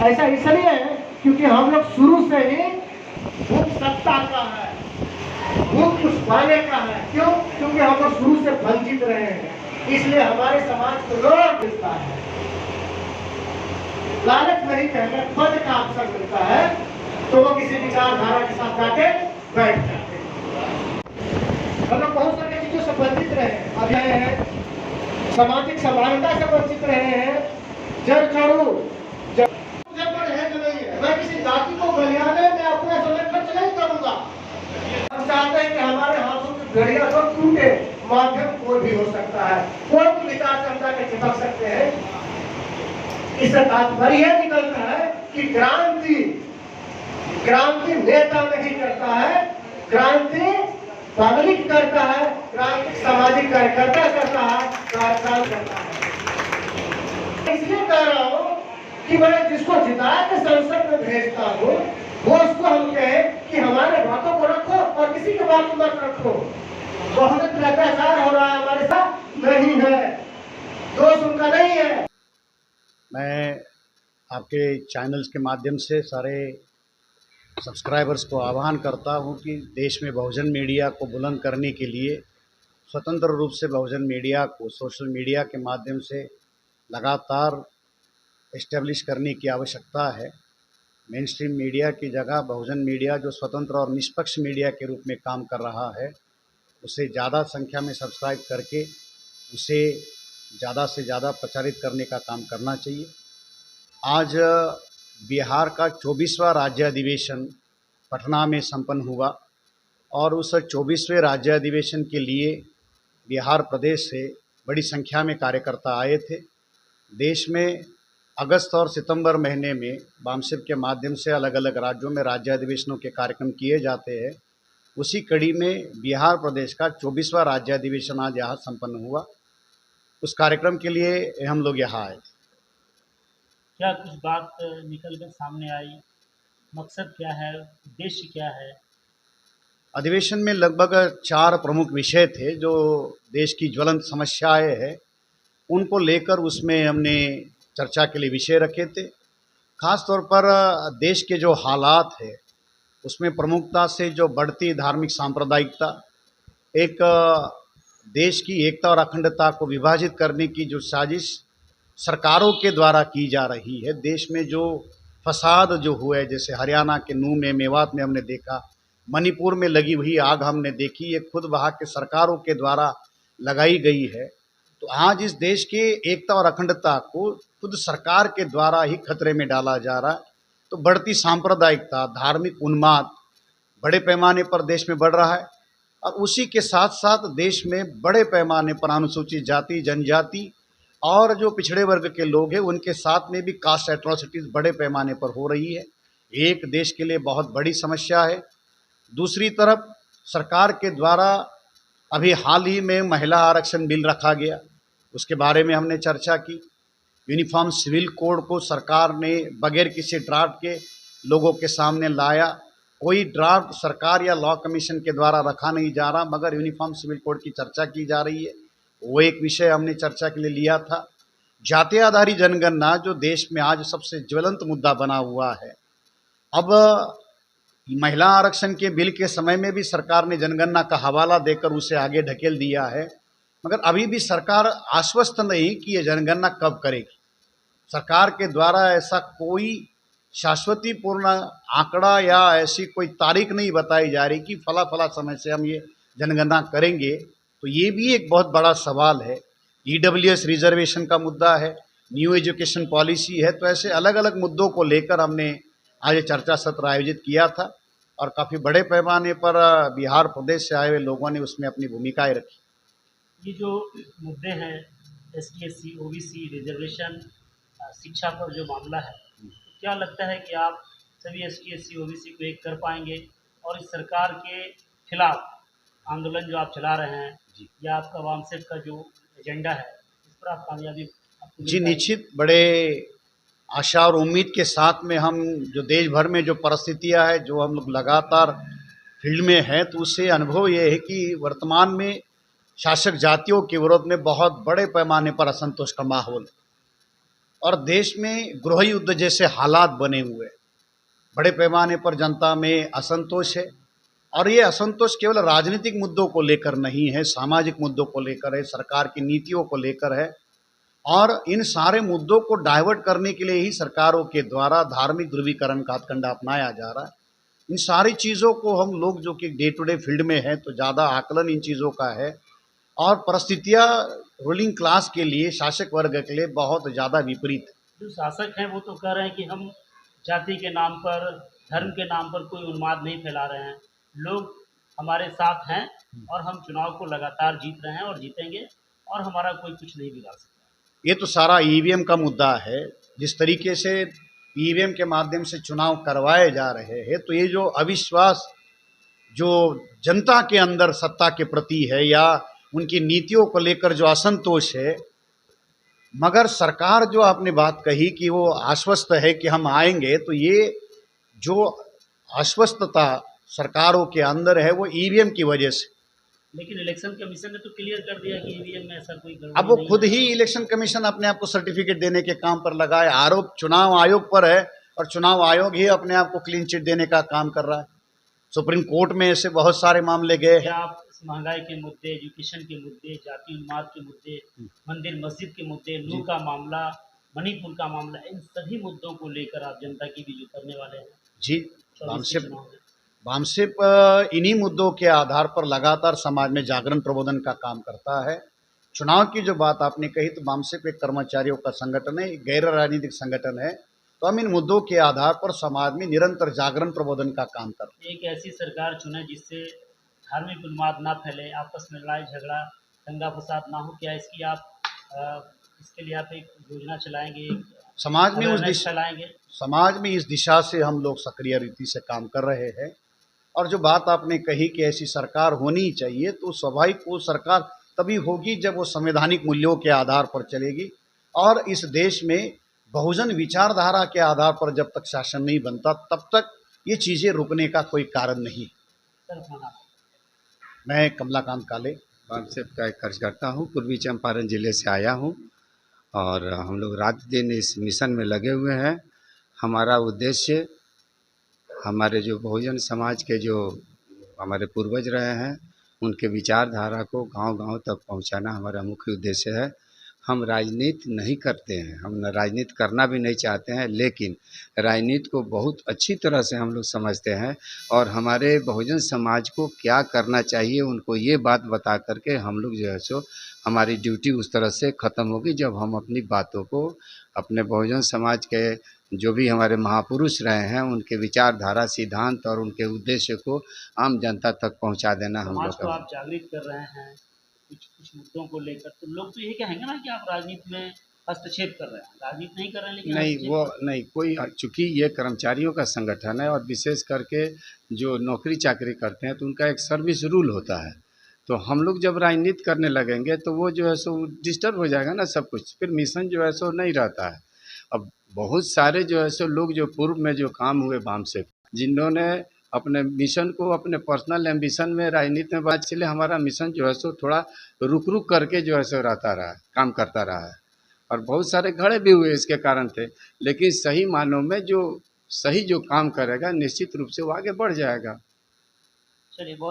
ऐसा इसलिए है क्योंकि हम लोग शुरू से ही भूख सत्ता का है, भूख कुछ पाने का है। क्यों? क्योंकि हम लोग शुरू से वंचित रहे हैं, इसलिए हमारे समाज को लोग मिलता है। लालच नहीं कहते, पद का अवसर मिलता है तो वो किसी विचारधारा के साथ जाके बैठ जाते हैं। हम लोग बहुत सारी चीजों से वंचित रहे हैं, अब यह है सामाजिक समानता से वंचित रहे हैं। जब करूं मैं किसी जाति को गलियाने में अपने समय खर्च नहीं करूंगा। हम चाहते हैं कि हमारे हाथों की घड़ियां तो टूटे, माध्यम कोई भी हो सकता है, कोई भी विचार क्षमता के चिपक सकते हैं। इससे तात्पर्य निकलता है कि क्रांति नेता नहीं करता है, क्रांति पब्लिक करता है, क्रांति सामाजिक कार्यकर्ता करता है, कार्यक्रम करता है। इसलिए कह रहा हूं कि मैं जिसको जिता के संसद में भेजता हूँ वो उसको हम कहें कि हमारे बातों को रखो और किसी की बात को मत रखो। बहुत अत्याचार हो रहा है हमारे साथ, नहीं है, दोष उनका नहीं है। मैं आपके चैनल्स के माध्यम से सारे सब्सक्राइबर्स को आह्वान करता हूं कि देश में बहुजन मीडिया को बुलंद करने के लिए स्वतंत्र रूप से बहुजन मीडिया को सोशल मीडिया के माध्यम से लगातार इस्टेब्लिश करने की आवश्यकता है। मेन स्ट्रीम मीडिया की जगह बहुजन मीडिया जो स्वतंत्र और निष्पक्ष मीडिया के रूप में काम कर रहा है, उसे ज़्यादा संख्या में सब्सक्राइब करके उसे ज़्यादा से ज़्यादा प्रचारित करने का काम करना चाहिए। आज बिहार का 24वां राज्य अधिवेशन पटना में संपन्न हुआ और उस 24वें राज्य अधिवेशन के लिए बिहार प्रदेश से बड़ी संख्या में कार्यकर्ता आए थे। देश में अगस्त और सितंबर महीने में बामसिप के माध्यम से अलग अलग राज्यों में राज्य अधिवेशनों के कार्यक्रम किए जाते हैं। उसी कड़ी में बिहार प्रदेश का 24वां राज्य अधिवेशन आज यहाँ संपन्न हुआ। उस कार्यक्रम के लिए हम लोग यहाँ आए थे। क्या कुछ बात निकल कर सामने आई? मकसद क्या है, उद्देश्य क्या है? अधिवेशन में लगभग 4 प्रमुख विषय थे जो देश की ज्वलंत समस्याएं हैं, उनको लेकर उसमें हमने चर्चा के लिए विषय रखे थे। खास तौर पर देश के जो हालात है उसमें प्रमुखता से जो बढ़ती धार्मिक सांप्रदायिकता, एक देश की एकता और अखंडता को विभाजित करने की जो साजिश सरकारों के द्वारा की जा रही है, देश में जो फसाद जो हुआ है, जैसे हरियाणा के नूह में, मेवात में हमने देखा, मणिपुर में लगी हुई आग हमने देखी, ये खुद वहाँ के सरकारों के द्वारा लगाई गई है। तो आज इस देश के एकता और अखंडता को खुद सरकार के द्वारा ही खतरे में डाला जा रहा है। तो बढ़ती सांप्रदायिकता, धार्मिक उन्माद बड़े पैमाने पर देश में बढ़ रहा है और उसी के साथ साथ देश में बड़े पैमाने पर अनुसूचित जाति, जनजाति और जो पिछड़े वर्ग के लोग हैं उनके साथ में भी कास्ट एट्रोसिटीज़ बड़े पैमाने पर हो रही है। एक देश के लिए बहुत बड़ी समस्या है। दूसरी तरफ सरकार के द्वारा अभी हाल ही में महिला आरक्षण बिल रखा गया, उसके बारे में हमने चर्चा की। यूनिफॉर्म सिविल कोड को सरकार ने बगैर किसी ड्राफ्ट के लोगों के सामने लाया। कोई ड्राफ्ट सरकार या लॉ कमीशन के द्वारा रखा नहीं जा रहा, मगर यूनिफॉर्म सिविल कोड की चर्चा की जा रही है। वो एक विषय हमने चर्चा के लिए लिया था। जाति आधारित जनगणना जो देश में आज सबसे ज्वलंत मुद्दा बना हुआ है, अब महिला आरक्षण के बिल के समय में भी सरकार ने जनगणना का हवाला देकर उसे आगे ढकेल दिया है, मगर अभी भी सरकार आश्वस्त नहीं कि ये जनगणना कब करेगी। सरकार के द्वारा ऐसा कोई शाश्वतीपूर्ण आंकड़ा या ऐसी कोई तारीख नहीं बताई जा रही कि फला समय से हम ये जनगणना करेंगे। तो ये भी एक बहुत बड़ा सवाल है। ईडब्ल्यूएस रिजर्वेशन का मुद्दा है, न्यू एजुकेशन पॉलिसी है। तो ऐसे अलग अलग मुद्दों को लेकर हमने आज चर्चा सत्र आयोजित किया था और काफ़ी बड़े पैमाने पर बिहार प्रदेश से आए हुए लोगों ने उसमें अपनी भूमिकाएं रखी। ये जो मुद्दे हैं एसटी, एससी, ओबीसी रिजर्वेशन, शिक्षा पर जो मामला है, तो क्या लगता है कि आप सभी एसटी, एससी, ओबीसी को एक कर पाएंगे और इस सरकार के खिलाफ आंदोलन जो आप चला रहे हैं या आपका वामसेप का जो एजेंडा है, इस पर आप कामयाबी जी निश्चित बड़े आशा और उम्मीद के साथ में हम जो देश भर में जो परिस्थितियां है, जो हम लोग लगातार फील्ड में हैं, तो उससे अनुभव ये है कि वर्तमान में शासक जातियों के विरोध में बहुत बड़े पैमाने पर असंतोष का माहौल। और देश में गृह युद्ध जैसे हालात बने हुए हैं। बड़े पैमाने पर जनता में असंतोष है और ये असंतोष केवल राजनीतिक मुद्दों को लेकर नहीं है, सामाजिक मुद्दों को लेकर है, सरकार की नीतियों को लेकर है। और इन सारे मुद्दों को डाइवर्ट करने के लिए ही सरकारों के द्वारा धार्मिक ध्रुवीकरण का हथकंडा अपनाया जा रहा है। इन सारी चीज़ों को हम लोग जो कि डे टू डे फील्ड में है तो ज़्यादा आकलन इन चीज़ों का है और परिस्थितियाँ रूलिंग क्लास के लिए, शासक वर्ग के लिए बहुत ज़्यादा विपरीत है। जो शासक हैं वो तो कह रहे हैं कि हम जाति के नाम पर, धर्म के नाम पर कोई उन्माद नहीं फैला रहे हैं, लोग हमारे साथ हैं और हम चुनाव को लगातार जीत रहे हैं और जीतेंगे और हमारा कोई कुछ नहीं बिगाड़ सकता। ये तो सारा ईवीएम का मुद्दा है। जिस तरीके से ईवीएम के माध्यम से चुनाव करवाए जा रहे हैं तो ये जो अविश्वास जो जनता के अंदर सत्ता के प्रति है या उनकी नीतियों को लेकर जो असंतोष है, मगर सरकार जो आपने बात कही कि वो आश्वस्त है कि हम आएंगे, तो ये जो आश्वस्तता सरकारों के अंदर है वो ईवीएम की वजह से। लेकिन इलेक्शन कमीशन ने तो क्लियर कर दिया कि ईवीएम में ऐसा कोई गड़बड़ी अब वो नहीं खुद है। ही इलेक्शन कमीशन अपने आप को सर्टिफिकेट देने के काम पर लगा है। आरोप चुनाव आयोग पर है और चुनाव आयोग ही अपने आप को क्लीन चिट देने का काम कर रहा है। सुप्रीम कोर्ट में ऐसे बहुत सारे मामले गए हैं। क्या आप इस महंगाई के मुद्दे, एजुकेशन के मुद्दे, जाति उन्माद के मुद्दे, मंदिर मस्जिद के मुद्दे, लू का मामला, मणिपुर का मामला, इन सभी मुद्दों को लेकर आप जनता की बीच उतरने वाले हैं जी, 24 के चुनाव में? बामसेप इन्हीं मुद्दों के आधार पर लगातार समाज में जागरण प्रबोधन का काम करता है। चुनाव की जो बात आपने कही तो बामसेप एक कर्मचारियों का संगठन है, गैर राजनीतिक संगठन है। तो हम इन मुद्दों के आधार पर समाज में निरंतर जागरण प्रबोधन का काम करते हैं। एक ऐसी सरकार चुने जिससे धार्मिक उन्माद ना फैले, आपस में लड़ाई झगड़ा, दंगा फसाद ना हो। क्या इसकी इसके लिए आप एक योजना चलाएंगे, समाज में चलाएंगे? समाज में इस दिशा से हम लोग सक्रिय रीति से काम कर रहे हैं। और जो बात आपने कही कि ऐसी सरकार होनी चाहिए, तो स्वाभाविक वो सरकार तभी होगी जब वो संवैधानिक मूल्यों के आधार पर चलेगी। और इस देश में बहुजन विचारधारा के आधार पर जब तक शासन नहीं बनता तब तक ये चीज़ें रुकने का कोई कारण नहीं। मैं कमलाकांत काले बामसेप का एक कार्यकर्ता हूँ, पूर्वी चंपारण जिले से आया हूँ और हम लोग रात दिन इस मिशन में लगे हुए हैं। हमारा उद्देश्य हमारे जो बहुजन समाज के जो हमारे पूर्वज रहे हैं उनके विचारधारा को गांव-गांव तक पहुंचाना हमारा मुख्य उद्देश्य है। हम राजनीति नहीं करते हैं, हम राजनीति करना भी नहीं चाहते हैं, लेकिन राजनीति को बहुत अच्छी तरह से हम लोग समझते हैं और हमारे बहुजन समाज को क्या करना चाहिए उनको ये बात बता करके हम लोग जो है सो हमारी ड्यूटी उस तरह से ख़त्म होगी जब हम अपनी बातों को अपने बहुजन समाज के जो भी हमारे महापुरुष रहे हैं उनके विचारधारा, सिद्धांत और उनके उद्देश्य को आम जनता तक पहुंचा देना हम समाज लोग को का। आप जागृत कर रहे हैं कुछ मुद्दों को लेकर, तो लोग तो यही कहेंगे ना कि आप राजनीति में हस्तक्षेप कर रहे हैं। राजनीति नहीं कर रहे हैं लेकिन नहीं, हस्तक्षेप वो कर रहे नहीं, कोई चूँकि ये कर्मचारियों का संगठन है और विशेष करके जो नौकरी चाकरी करते हैं तो उनका एक सर्विस रूल होता है। तो हम लोग जब राजनीति करने लगेंगे तो वो जो है सो डिस्टर्ब हो जाएगा ना सब कुछ, फिर मिशन जो है सो नहीं रहता है। अब बहुत सारे जो है सो लोग जो पूर्व में जो काम हुए बामसेप, जिन्होंने अपने मिशन को अपने पर्सनल एम्बिशन में राजनीति में बात, इसलिए हमारा मिशन जो है सो थोड़ा रुक करके जो है सो रहता रहा, काम करता रहा है और बहुत सारे घड़े भी हुए इसके कारण थे। लेकिन सही मानों में जो सही जो काम करेगा निश्चित रूप से वो आगे बढ़ जाएगा। चलिए बहुत